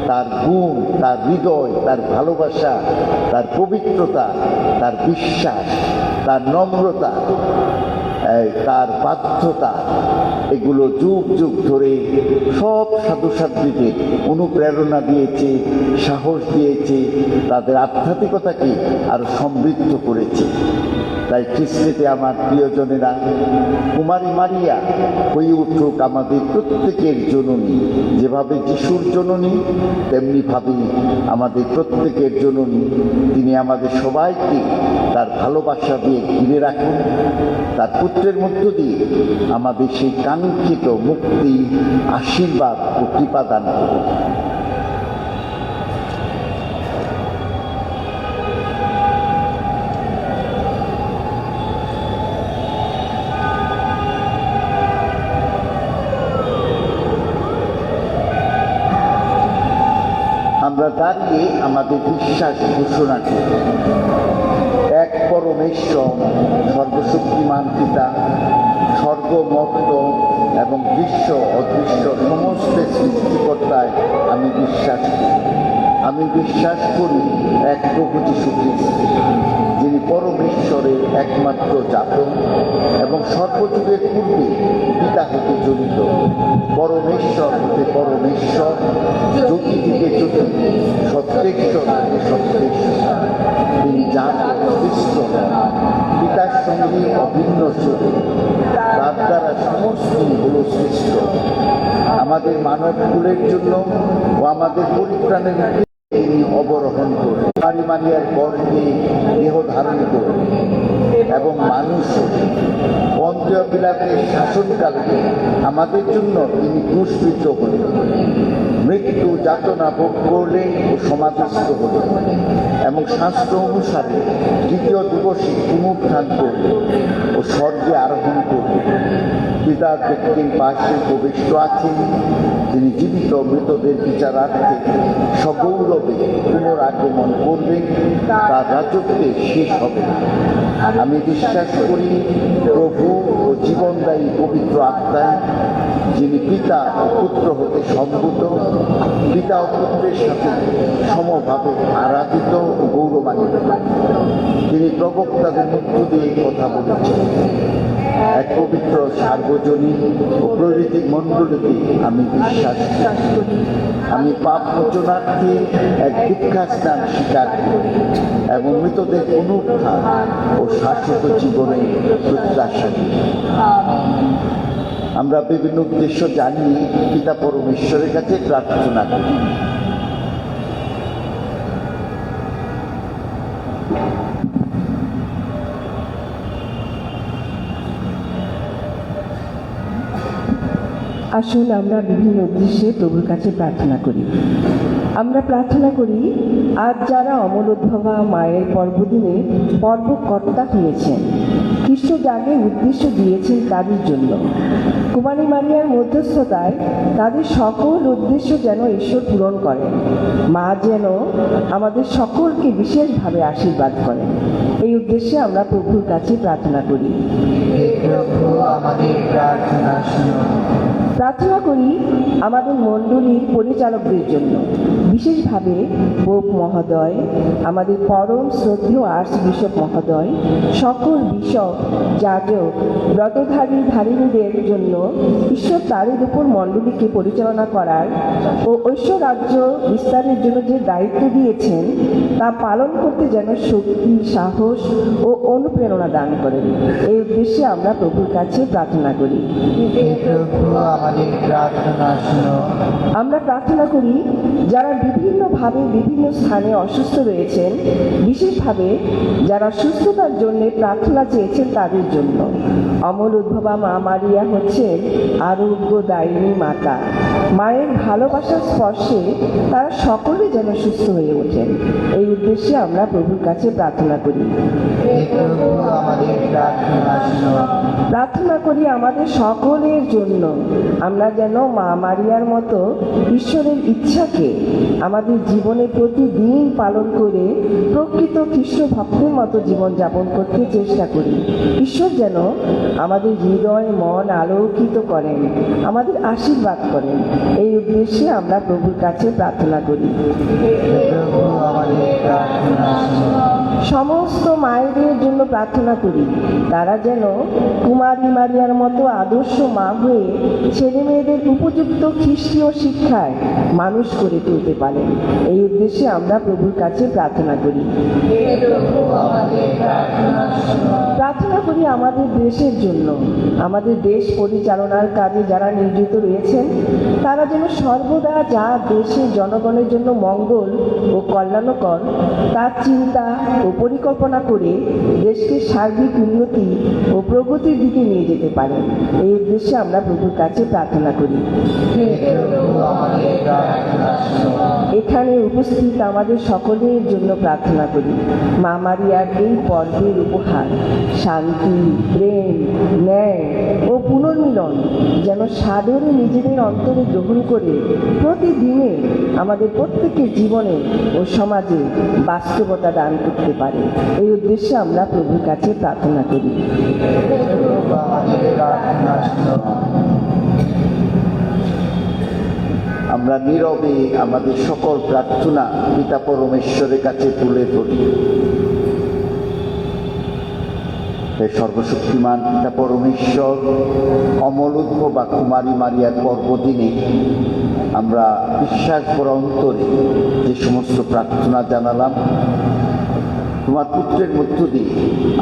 তার গুণ, তার হৃদয়, তার ভালোবাসা, তার পবিত্রতা, তার বিশ্বাস, তার নম্রতা, তার বাধ্যতা, এগুলো যুগ যুগ ধরে সব সাধুসাধ্বীদের অনুপ্রেরণা দিয়েছে, সাহস দিয়েছে, তাদের আধ্যাত্মিকতাকে আরো সমৃদ্ধ করেছে। তাই খ্রিস্টেতে আমার প্রিয়জনেরা, কুমারী মারিয়া হয়ে উঠুক আমাদের প্রত্যেকের জননী। যেভাবে যিশুর জননী তেমনি ভাবে আমাদের প্রত্যেকের জননী। তিনি আমাদের সবাইকে তার ভালোবাসা দিয়ে ঘিরে রাখুন, তার পুত্রের মধ্য দিয়ে আমাদের সেই কাঙ্ক্ষিত মুক্তি, আশীর্বাদ ও কৃপা দান করুন। আমরা দাঁড়িয়ে আমাদের বিশ্বাস ঘোষণা করি। এক পরমেশ্বর, সর্বশক্তিমান পিতা, সর্বমত্ত এবং দৃশ্য অদৃশ্য সমস্ত সৃষ্টিকর্তায় আমি বিশ্বাস করি। আমি বিশ্বাস করি এক প্রভু যীশু খ্রিস্ট, যিনি পরমেশ্বরের একমাত্র জাতক এবং সর্বযুগের পূর্বে পিতা হতে জড়িত, পরমেশ্বর হতে পরমেশ্বর, জ্যোতি থেকে জ্যোতি, সত্যেশ্বর থেকে সত্যেশ্বর। তিনি জাত সৃষ্ট, পিতার সঙ্গে অভিন্ন শরীর, তার দ্বারা সমস্ত হল সৃষ্ট। আমাদের মানব কুলের জন্য ও আমাদের পরিত্রাণের তিনি অবরোহণ করে কুমারী মারিয়ার গর্ভে দেহ ধারণ করে এবং মানুষ পঞ্চম বিলাপের শাসনকালে আমাদের জন্য তিনি ক্রুশবিদ্ধ হলেন, মৃত্যু যাতনা ভোগ করলেন ও সমাধিস্থ হলেন এবং শাস্ত্র অনুসারে দ্বিতীয় দিবসে পুনরুত্থান করলেন ও স্বর্গে আরোহণ করলেন। পিতার দক্ষিণ পাশে উপবিষ্ট আছেন, তিনি জীবিত মৃতদের বিচারার্থে সগৌরবে পুনরাগমন করবেন, তার রাজত্বে শেষ হবে না। আমি বিশ্বাস করি প্রভু ও জীবনদায়ী পবিত্র আত্মায়, যিনি পিতা ও পুত্র হতে সম্ভূত, পিতা ও পুত্রের সাথে সমভাবে আরাধিত ও গৌরবান্বিত। তিনি প্রবক্তাদের মধ্য দিয়ে কথা বলেছেন। এক পবিত্র সার্বজনীন ও প্রভৃতিক মণ্ডলীতে আমি বিশ্বাস করি। আমি পাপ মোচনার্থে এক দীক্ষা স্নান স্বীকার করি এবং মৃতদের পুনরুত্থান ও শাশ্বত জীবনে প্রত্যাশা করি। আমরা বিভিন্ন উদ্দেশ্য জানিয়ে পিতা পরমেশ্বরের কাছে প্রার্থনা করি। আসুন আমরা বিভিন্ন উদ্দেশ্যে প্রভুর কাছে প্রার্থনা করি। আমরা প্রার্থনা করি আজ যারা অমলোদ্ভবা মায়ের পর্বদিনে পর্বকর্তা হয়েছেন, খ্রিস্ট জাগে উদ্দেশ্য দিয়েছেন তাদের জন্য, কুমারী মারিয়ার মধ্যস্থতায় তাদের সকল উদ্দেশ্য যেন ঈশ্বর পূরণ করেন। মা যেন আমাদের সকলকে বিশেষভাবে আশীর্বাদ করেন। এই উদ্দেশ্যে আমরা প্রভুর কাছে প্রার্থনা করি। প্রার্থনা করি আমাদের মণ্ডলীর পরিচালকদের জন্য, বিশেষভাবে পোপ মহোদয়, আমাদের পরম শ্রদ্ধেয় আর্চ বিশপ মহোদয়, সকল বিশপ, যাজক, ব্রতধারীদের জন্য ঈশ্বর তাদের উপর মণ্ডলীকে পরিচালনা করার ও ঐশ্বর রাজ্য বিস্তারের জন্য যে দায়িত্ব দিয়েছেন তা পালন করতে যেন শক্তি, সাহস ও অনুপ্রেরণা দান করেন। এই উদ্দেশ্যে আমরা প্রভুর কাছে প্রার্থনা করি। আমরা প্রার্থনা করি যারা বিভিন্নভাবে বিভিন্ন স্থানে অসুস্থ রয়েছেন, বিশেষভাবে যারা সুস্থতার জন্য প্রার্থনা চেয়েছেন তাদের জন্য। অমল উদ্ভবা মা মারিয়া হচ্ছেন আরোগ্যদায়িনী মাতা। মায়ের ভালোবাসার স্পর্শে তারা সকলে যেন সুস্থ হয়ে ওঠেন। এই উদ্দেশ্যে আমরা প্রভুর কাছে প্রার্থনা করি। প্রার্থনা করি আমাদের সকলের জন্য, আমরা যেন মা মারিয়ার মতো ঈশ্বরের ইচ্ছাকে আমাদের জীবনে প্রতিদিন পালন করে প্রকৃত খ্রিস্ট ভক্তের মতো জীবনযাপন করতে চেষ্টা করি। ঈশ্বর যেন আমাদের হৃদয় মন আলোকিত করেন, আমাদের আশীর্বাদ করেন। এই উদ্দেশ্যে আমরা প্রভুর কাছে প্রার্থনা করি। সমস্ত মায়েদের জন্য প্রার্থনা করি, তারা যেন কুমারী মারিয়ার মতো আদর্শ মা হয়ে ছেলে মেয়েদের উপযুক্ত খ্রিস্টীয় শিক্ষায় মানুষ করে তুলতে পারেন। এই উদ্দেশ্যে আমরা প্রভুর কাছে প্রার্থনা করি। প্রার্থনা করি আমাদের দেশের জন্য, আমাদের দেশ পরিচালনার কাজে যারা নিয়োজিত রয়েছেন তারা যেন সর্বদা যা দেশের জনগণের জন্য মঙ্গল ও কল্যাণকর তার চিন্তা ও পরিকল্পনা করে দেশকে সার্বিক উন্নতি ও প্রগতির দিকে নিয়ে যেতে পারেন। এই উদ্দেশ্যে আমরা প্রভুর কাছে প্রার্থনা করি। এখানে উপস্থিত আমাদের সকলের জন্য প্রার্থনা করি। মা মারিয়ার এই পর্বের উপহার শান্তি, প্রেম, ন্যায় ও পুনর্মিলন যেন সাদরে নিজেদের অন্তরে গ্রহণ করে প্রতিদিনে আমাদের প্রত্যেকের জীবনে ও সমাজে বাস্তবতা দান করতে পারে। এই উদ্দেশ্যে আমরা প্রভুর কাছে প্রার্থনা করি। আমরা নীরবে আমাদের সকল প্রার্থনা পিতা পরমেশ্বরের কাছে তুলে ধরি। হে সর্বশক্তিমান পিতা পরমেশ্বর, অমল উদ্ভবা কুমারী মারিয়ার পর্বদিনে আমরা বিশ্বাস ভরা অন্তরে যে সমস্ত প্রার্থনা জানালাম, তোমার পুত্রের মধ্য দিয়ে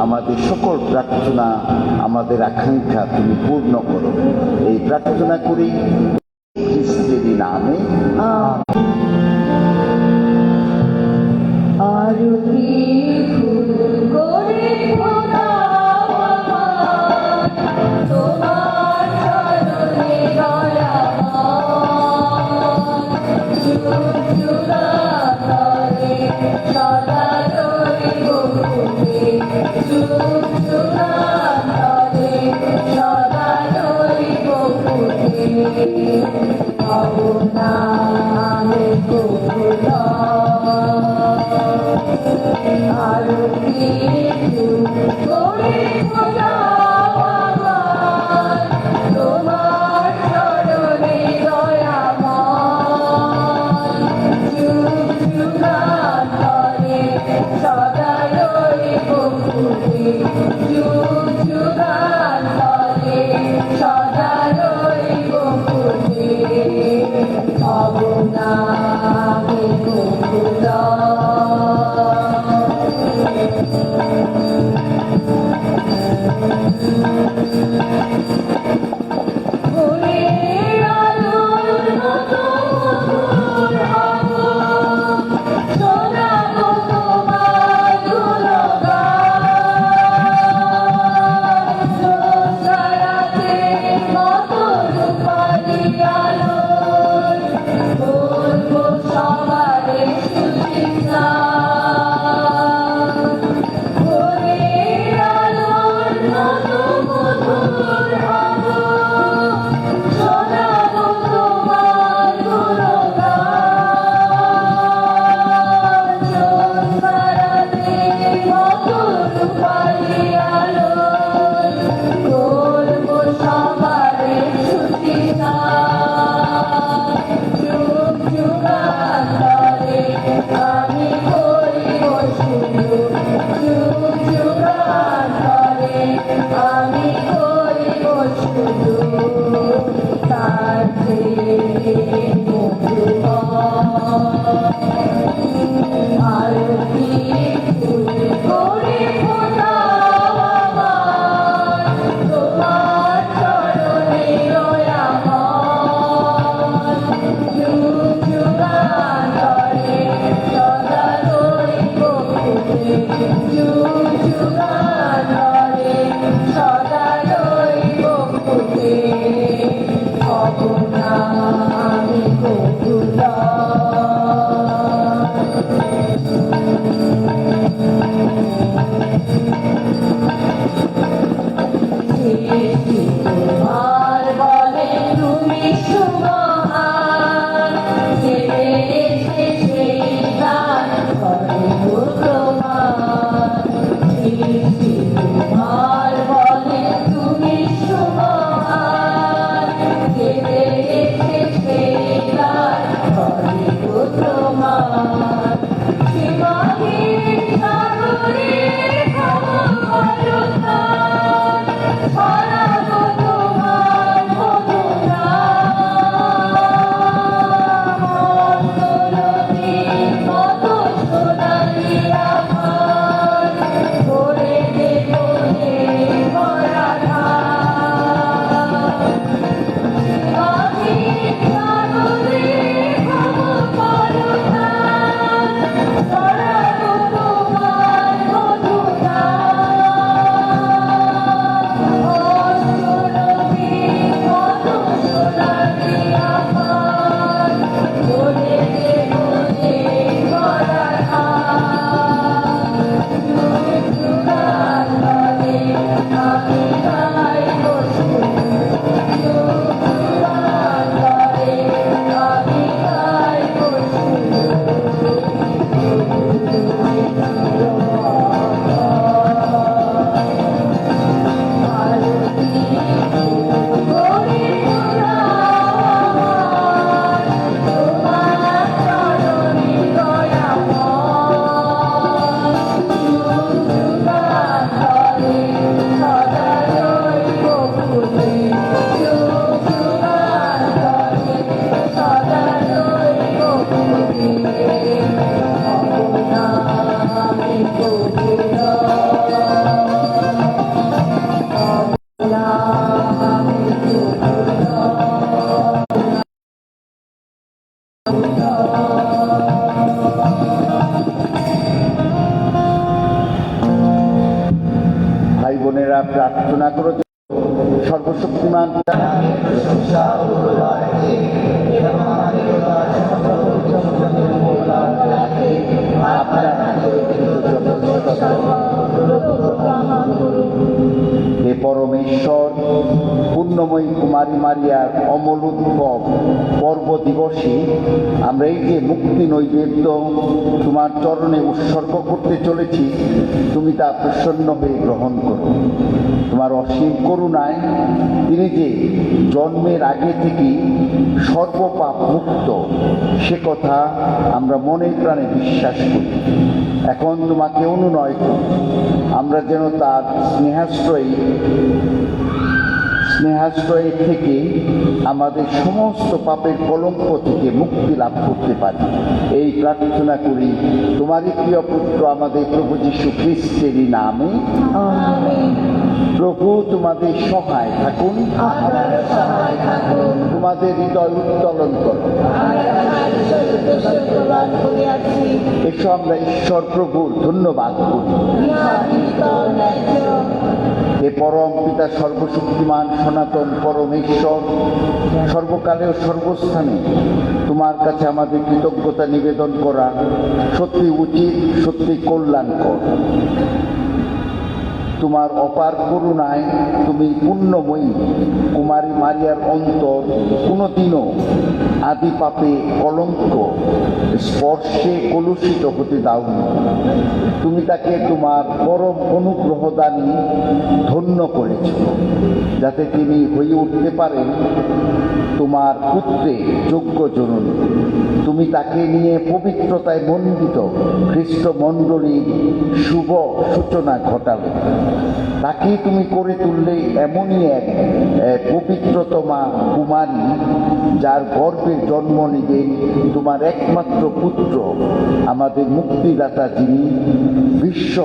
আমাদের সকল প্রার্থনা, আমাদের আকাঙ্ক্ষা তুমি পূর্ণ করো। এই প্রার্থনা করি খ্রিস্টের নামে। সদা অবনামে গোকুল আরো কিছু করে খোদা আমার, তোমার চরণে দয়াময় যুগ যুগান্তরে সদা রইব খুশি, যুগ যুগান্তরে সদা রইব খুশি। অবনামে গোকুল ভোরের আলোর মতো মধুর হব, শোনাবো তোমার গুণগান। জ্যোৎস্নারাতের মতো রূপালি আলোয় করবো সবারে সুচিত্রাণ। ভোরের আলোর মতো মধুর হব, শোনাবো তোমার গুণগান। জ্যোৎস্নারাতের মতো রূপালি আলোয় করবো সবারে সুচিত্রাণ। যুগ যুগান্তরে আমি করিব শুরু, যুগ যুগান্তরে আমি করিব শুরু। তার চেয়ে আরো কিছু করে খোদা আমার, তোমার চরণে দয়াময় যুগ যুগান্তরে সদা রইব খুশি, যুগ যুগান্তরে সদা রইব খুশি। অবনামে গোকুল সৃষ্টি তোমার বলে তুমি সুমহান, ছেড়েছে সেই গান করে প্রমাণ। সৃষ্টি তোমার বলে তুমি সুমহান, ছেড়েছে সেই গান করে প্রমাণ। সীমাহীন সাগরের ক্ষমতার ছড়াবো তোমার মধুনাম। অন্তরীর মতো সোনালি আভার করে দেব ভরা ধার। সীমাহীন সাগরের ক্ষমতার ছড়াবো তোমার মধুনাম। অন্তরীর মতো সোনালি আভার করে দেব ভরা ধার। যুগ যুগান্তরে আমি গাইব শুধু, যুগ যুগান্তরে আমি গাইব শুধু। আরো কিছু করে খোদা আমার, তোমার চরণে দয়াময় যুগ যুগান্তরে সদা রইব খুশি, যুগ যুগান্তরে সদা রইব খুশি। অবনামে গোকুল অবনামে গোকুল ভাই বোনেরা প্রার্থনা করো যে সর্বশক্তিমান পিতা হে পরমেশ্বর, পুণ্যময়ী কুমারী মারিয়ার অমল উদ্ভব পর্ব দিবসে আমরা এই যে মুক্তি নৈবেদ্য তোমার চরণে উৎসর্গ করতে চলেছি, তুমি তা প্রসন্ন হয়ে গ্রহণ করো। তোমার অসীম করুণায় তিনি যে জন্মের আগে থেকেই সর্বপাপ মুক্ত, সে কথা আমরা মনে প্রাণে বিশ্বাস করি। এখন তোমাকে অনুনয় করি, আমরা যেন তার স্নেহাশ্রয় থেকে আমাদের সমস্ত পাপের কলঙ্ক থেকে মুক্তি লাভ করতে পারি। এই প্রার্থনা করি তোমারই প্রিয় পুত্র আমাদের প্রভু যীশু খ্রিস্টেরই নামে। প্রভু তোমাদের সহায় থাকুন, তোমাদের হৃদয় উত্তোলন করুন। এসো আমরা ঈশ্বর প্রভুর ধন্যবাদ করি। হে পরম পিতা সর্বশক্তিমান সনাতন পরমেশ্বর, সর্বকালে ও সর্বস্থানে তোমার কাছে আমাদের কৃতজ্ঞতা নিবেদন করা সত্যি উচিত, সত্যি কল্যাণকর। তোমার অপার করুণায় তুমি পুণ্যময়ী কুমারী মারিয়ার অন্তর কোনোদিনও আদি পাপে কলঙ্ক স্পর্শে কলুষিত হতে দাওনি। তুমি তাকে তোমার পরম অনুগ্রহদানী ধন্য করেছ, যাতে তিনি হয়ে উঠতে পারেন তোমার পুত্রে যোগ্য জননী। তুমি তাকে নিয়ে পবিত্রতায় মণ্ডিত খ্রিস্ট মণ্ডলীর শুভ সূচনা ঘটালে। তাকে তুমি করে তুললে এমনই এক পবিত্রতমা কুমারী, যার গর্ভে জন্ম নিবেন তোমার একমাত্র পুত্র, আমাদের মুক্তিদাতা, যিনি বিশ্ব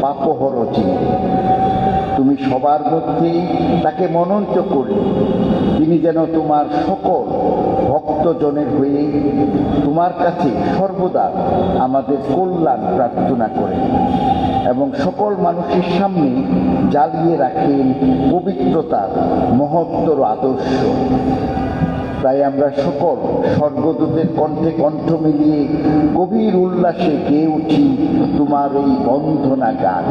পাপহর যিনি। তুমি সবার মধ্যে তাকে মনোনীত করলে, তিনি যেন তোমার সকল ভক্তজনের হয়ে তোমার কাছে সর্বদা আমাদের কল্যাণ প্রার্থনা করেন এবং সকল মানুষের সামনে জ্বালিয়ে রাখেন পবিত্রতার মহত্তর আদর্শ। তাই আমরা সকল স্বর্গদূতের কণ্ঠে কণ্ঠ মিলিয়ে গভীর উল্লাসে গেয়ে উঠি তোমার এই বন্দনা গান।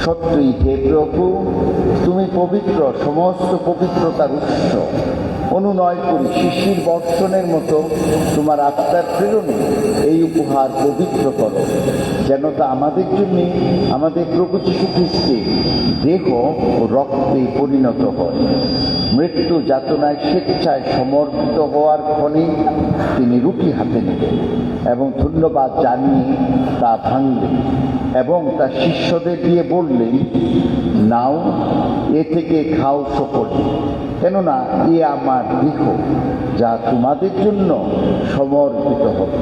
সত্যই হে প্রভু, তুমি পবিত্র, সমস্ত পবিত্রতার উৎস। অনুনয় করি শিশির বর্ষণের মতো তোমার আত্মার প্রেরণে এই উপহার পবিত্র করো, যেন তা আমাদের জন্য আমাদের প্রভু যীশু খ্রিস্টের দেহ ও রক্তে পরিণত হয়। মৃত্যু যাতনায় স্বেচ্ছায় সমর্পিত হওয়ার ফলে তিনি রুটি হাতে নিলেন এবং ধন্যবাদ জানিয়ে তা ভাঙলেন এবং তার শিষ্যদের দিয়ে বললেন, নাও, এ থেকে খাও সকলে, কেননা এ আমার দেহ, যা তোমাদের জন্য সমর্পিত হবে।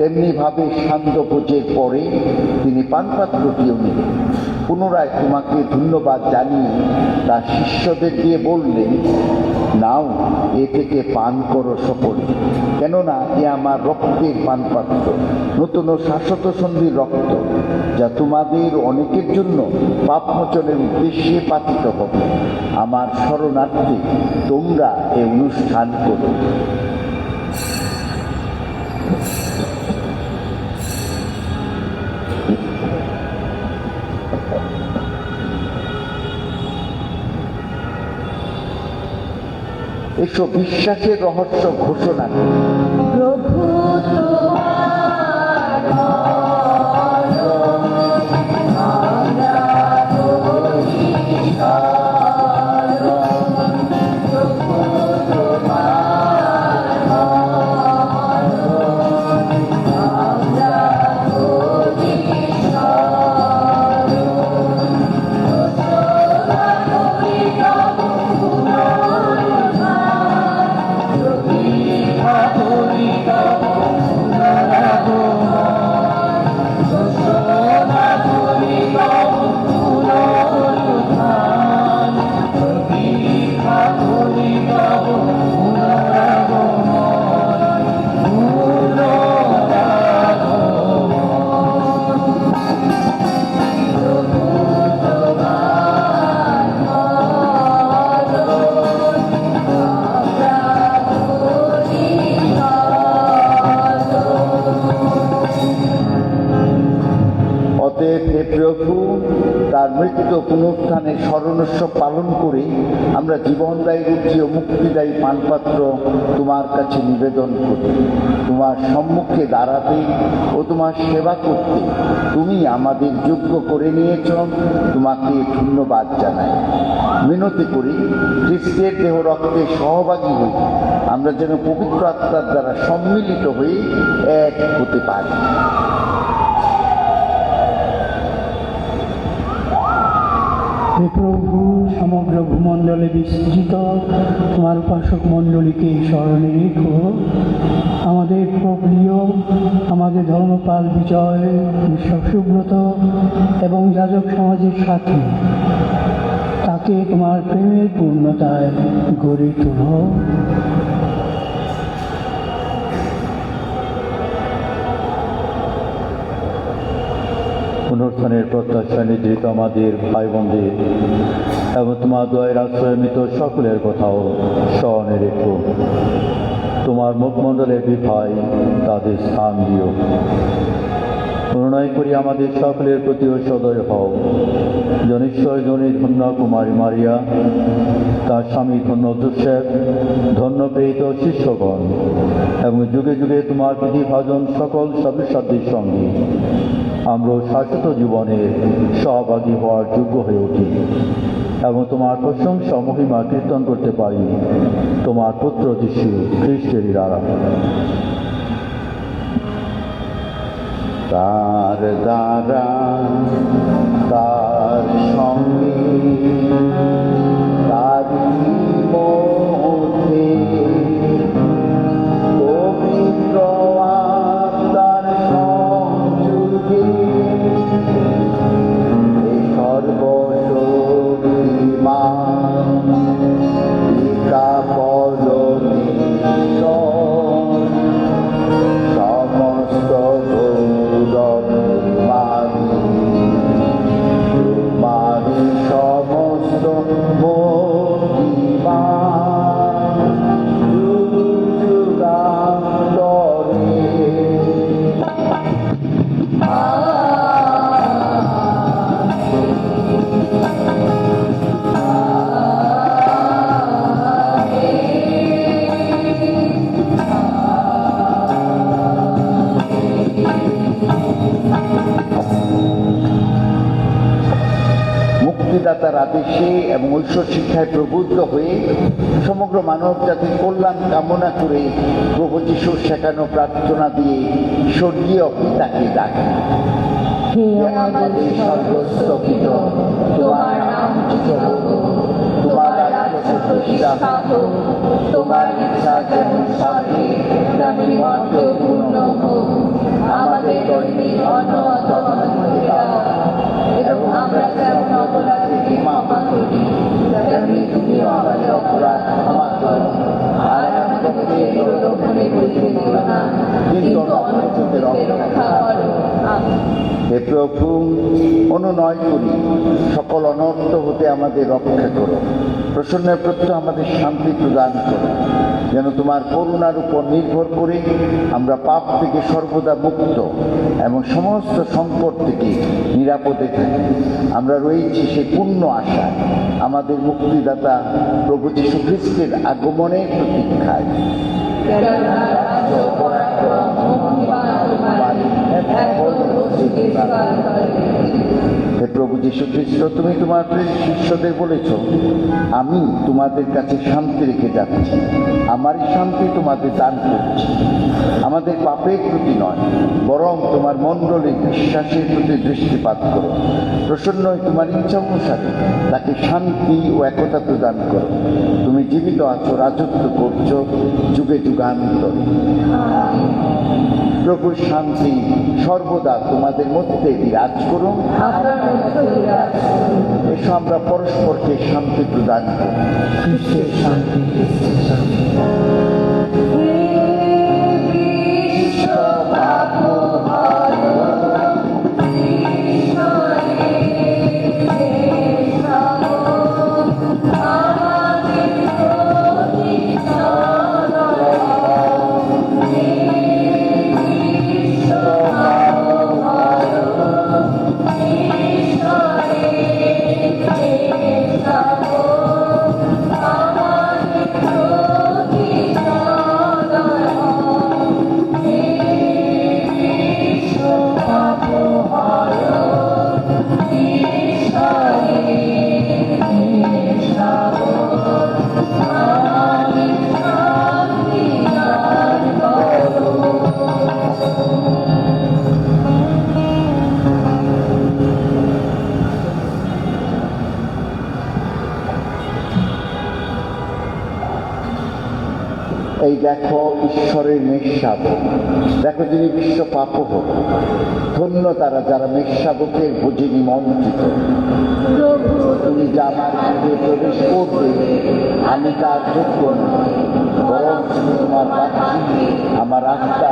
তেমনিভাবে সান্ধ্যভোজের পরে তিনি পানপাত্রটিও নিলেন, পুনরায় তোমাকে ধন্যবাদ জানিয়ে তার শিষ্যদের দিয়ে বললেন, নাও, এ থেকে পান করো সকলে, কেননা এ আমার রক্তের পানপাত্র, নতুন ও শাশ্বত সন্ধির রক্ত, যা তোমাদের অনেকের জন্য পাপমোচনের উদ্দেশ্যে পাতিত হবে। আমার শরণার্থে তোমরা এ অনুষ্ঠান করো। এসব বিশ্বাসের রহস্য ঘোষণা করি। প্রভু অতএব হে প্রভু, তার মৃত্যু পুনরুত্থানের স্মরণোৎসব পালন করে আমরা জীবনদায়ী রুচি ও মুক্তিদায়ী পানপাত্র তোমার কাছে নিবেদন করি। তোমার সম্মুখে দাঁড়াতে ও তোমার সেবা করতে তুমি আমাদের যোগ্য করে নিয়েছ, তোমাকে ধন্যবাদ জানাই। মিনতি করি, খ্রিস্টের দেহ রক্তে সহভাগী হই আমরা যেন পবিত্র আত্মার দ্বারা সম্মিলিত হয়ে এক হতে পারি। হে প্রভু, সমগ্র ভূমণ্ডলে বিস্তৃত তোমার উপাসক মণ্ডলীকে স্মরণে রেখো। আমাদের প্রপ্রিয়, আমাদের ধর্মপাল বিজয়, বিশ্বপ সুব্রত এবং যাজক সমাজের সাথে তাকে তোমার প্রেমের পূর্ণতায় গড়ে তোলো। পুনরুত্থানের প্রত্যাশা নিদ্রিত আমাদের ভাই বোনদের এবং তোমার দয়ের আশ্রয় মৃত সকলের কথাও স্মরণে রেখো। তোমার মুখমণ্ডলের বিভায় তাদের স্থান দিও। অনুনয় করি আমাদের সকলের প্রতিও সদয় হও। জনেশ্বর জনী ধন্য কুমারী মারিয়া, তার স্বামী ধন্য যোসেফ, ধন্য প্রেরিত শিষ্যগণ এবং যুগে যুগে তোমার প্রতিভাজন সকল সদস্যদের সঙ্গে আমরা শাশ্বত জীবনের সহভাগী হওয়ার যোগ্য হয়ে উঠি এবং তোমার প্রশংসা মহিমা কীর্তন করতে পারি তোমার পুত্র যিশু খ্রিস্টের দ্বারা। তার দ্বারা, তার সঙ্গে, তার মধ্যে পবিত্র আত্মার সংযোগে সর্বশক্তিমান পিতা পরমেশ্বর সমস্ত তোমারি সমস্ত মহিমা যুগান্তরে। মুক্তিদাতার আদেশে এবং ঐশ্বর শিক্ষায় প্রবুদ্ধ হয়ে সমগ্র মানব জাতির কল্যাণ কামনা করে প্রভু যিশুর শেখানো প্রার্থনা দিয়ে স্বর্গীয় পিতাকে ডাকি। হে আমাদের সর্বস্থপিত, তোমার নাম পূজিত হোক, তোমার রাজ্য প্রতিষ্ঠা হোক, তোমার ইচ্ছা যেমন স্বর্গে তেমনি মর্ত্যে পূর্ণ হোক। প্রভু, অনুনয় করি সকল অনর্থ হতে আমাদের রক্ষা করো। প্রসন্নের প্রত্যহ আমাদের শান্তি প্রদান করো, যেন তোমার করুণার উপর নির্ভর করে আমরা পাপ থেকে সর্বদা মুক্ত এবং সমস্ত সংকট থেকে নিরাপদে থাকি। আমরা রয়েছি সেই পূর্ণ আশা, আমাদের মুক্তিদাতা প্রভু যীশু খ্রিস্টের আগমনের প্রতীক্ষায়। হে প্রভু যীশু খ্রিস্ট, তুমি তোমার শিষ্যদের বলেছ, আমি তোমাদের কাছে শান্তি রেখে যাচ্ছি, আমারই শান্তি তোমাদের দান করছি। আমাদের পাপের প্রতি নয়, বরং তোমার মণ্ডলীর বিশ্বাসের প্রতি দৃষ্টিপাত করো। প্রসন্ন হয়ে তোমার ইচ্ছা অনুসারে তাকে শান্তি ও একতা প্রদান করো। তুমি জীবিত আছো, রাজত্ব করছো যুগে যুগান্তরে। প্রভুর শান্তি সর্বদা তোমাদের মধ্যে বিরাজ করুন। এসো আমরা পরস্পরকে শান্তি প্রদান করি। খ্রিস্টের শান্তি। এই দেখো ঈশ্বরের মেষশাবক, দেখো যিনি বিশ্ব পাপক। ধন্য তারা যারা মেষশাবকের ভোজে নিমন্ত্রিত। তুমি যা আমার গৃহে প্রবেশ করবে, আমি তার যোগ্য নই, বরং তুমি তোমার বাক্যে আমার আত্মা